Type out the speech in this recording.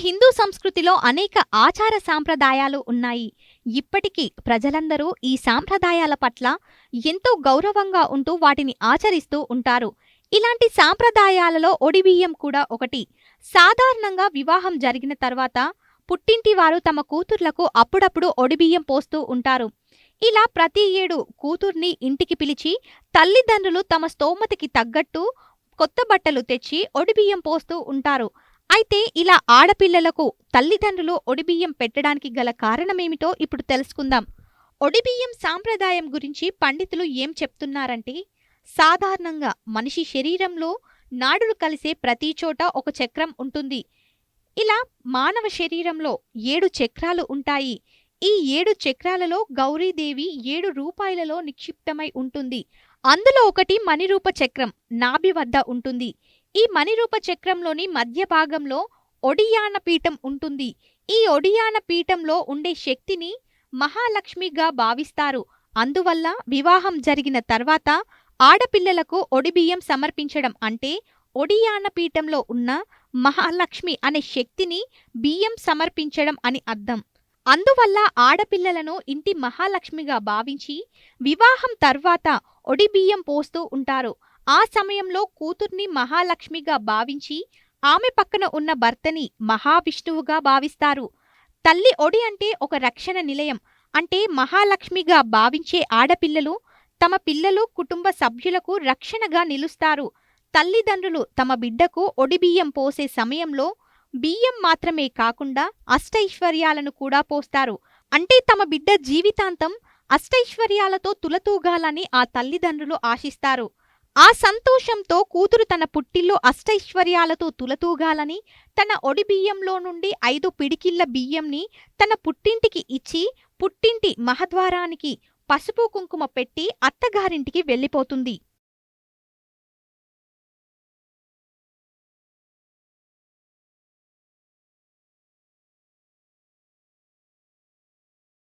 హిందూ సంస్కృతిలో అనేక ఆచార సాంప్రదాయాలు ఉన్నాయి. ఇప్పటికీ ప్రజలందరూ ఈ సాంప్రదాయాల పట్ల ఎంతో గౌరవంగా ఉంటూ వాటిని ఆచరిస్తూ ఉంటారు. ఇలాంటి సాంప్రదాయాలలో ఒడిబియ్యం కూడా ఒకటి. సాధారణంగా వివాహం జరిగిన తర్వాత పుట్టింటి వారు తమ కూతుర్లకు అప్పుడప్పుడు ఒడిబియ్యం పోస్తూ ఉంటారు. ఇలా ప్రతి ఏడు కూతుర్ని ఇంటికి పిలిచి తల్లిదండ్రులు తమ స్తోమతకి తగ్గట్టు కొత్త బట్టలు తెచ్చి ఒడిబియ్యం పోస్తూ ఉంటారు. అయితే ఇలా ఆడపిల్లలకు తల్లిదండ్రులు ఒడిబియ్యం పెట్టడానికి గల కారణమేమిటో ఇప్పుడు తెలుసుకుందాం. ఒడిబియ్యం సాంప్రదాయం గురించి పండితులు ఏం చెప్తున్నారంటే, సాధారణంగా మనిషి శరీరంలో నాడులు కలిసే ప్రతి చోట ఒక చక్రం ఉంటుంది. ఇలా మానవ శరీరంలో 7 చక్రాలు ఉంటాయి. ఈ 7 చక్రాలలో గౌరీదేవి 7 రూపాయలలో నిక్షిప్తమై ఉంటుంది. అందులో ఒకటి మణిరూప చక్రం నాభి వద్ద ఉంటుంది. ఈ మణిరూప చక్రంలోని మధ్య భాగంలో ఒడియాన పీఠం ఉంటుంది. ఈ ఒడియాన పీఠంలో ఉండే శక్తిని మహాలక్ష్మిగా భావిస్తారు. అందువల్ల వివాహం జరిగిన తర్వాత ఆడపిల్లలకు ఒడిబియ్యం సమర్పించడం అంటే ఒడియాన పీఠంలో ఉన్న మహాలక్ష్మి అనే శక్తిని బియ్యం సమర్పించడం అని అర్థం. అందువల్ల ఆడపిల్లలను ఇంటి మహాలక్ష్మిగా భావించి వివాహం తర్వాత ఒడిబియ్యం పోస్తూ ఉంటారు. ఆ సమయంలో కూతుర్ని మహాలక్ష్మిగా భావించి ఆమె పక్కన ఉన్న భర్తని మహావిష్ణువుగా భావిస్తారు. తల్లి ఒడి అంటే ఒక రక్షణ నిలయం. అంటే మహాలక్ష్మిగా భావించే ఆడపిల్లలు తమ పిల్లలు, కుటుంబ సభ్యులకు రక్షణగా నిలుస్తారు. తల్లిదండ్రులు తమ బిడ్డకు ఒడిబియ్యం పోసే సమయంలో బియ్యం మాత్రమే కాకుండా అష్టైశ్వర్యాలను కూడా పోస్తారు. అంటే తమ బిడ్డ జీవితాంతం అష్టైశ్వర్యాలతో తులతూగాలని ఆ తల్లిదండ్రులు ఆశిస్తారు. ఆ సంతోషంతో కూతురు తన పుట్టిల్లో అష్టైశ్వర్యాలతో తులతూగాలని తన ఒడిబియ్యంలో నుండి 5 పిడికిళ్ల బియ్యంని తన పుట్టింటికి ఇచ్చి పుట్టింటి మహద్వారానికి పసుపు కుంకుమ పెట్టి అత్తగారింటికి వెళ్ళిపోతుంది.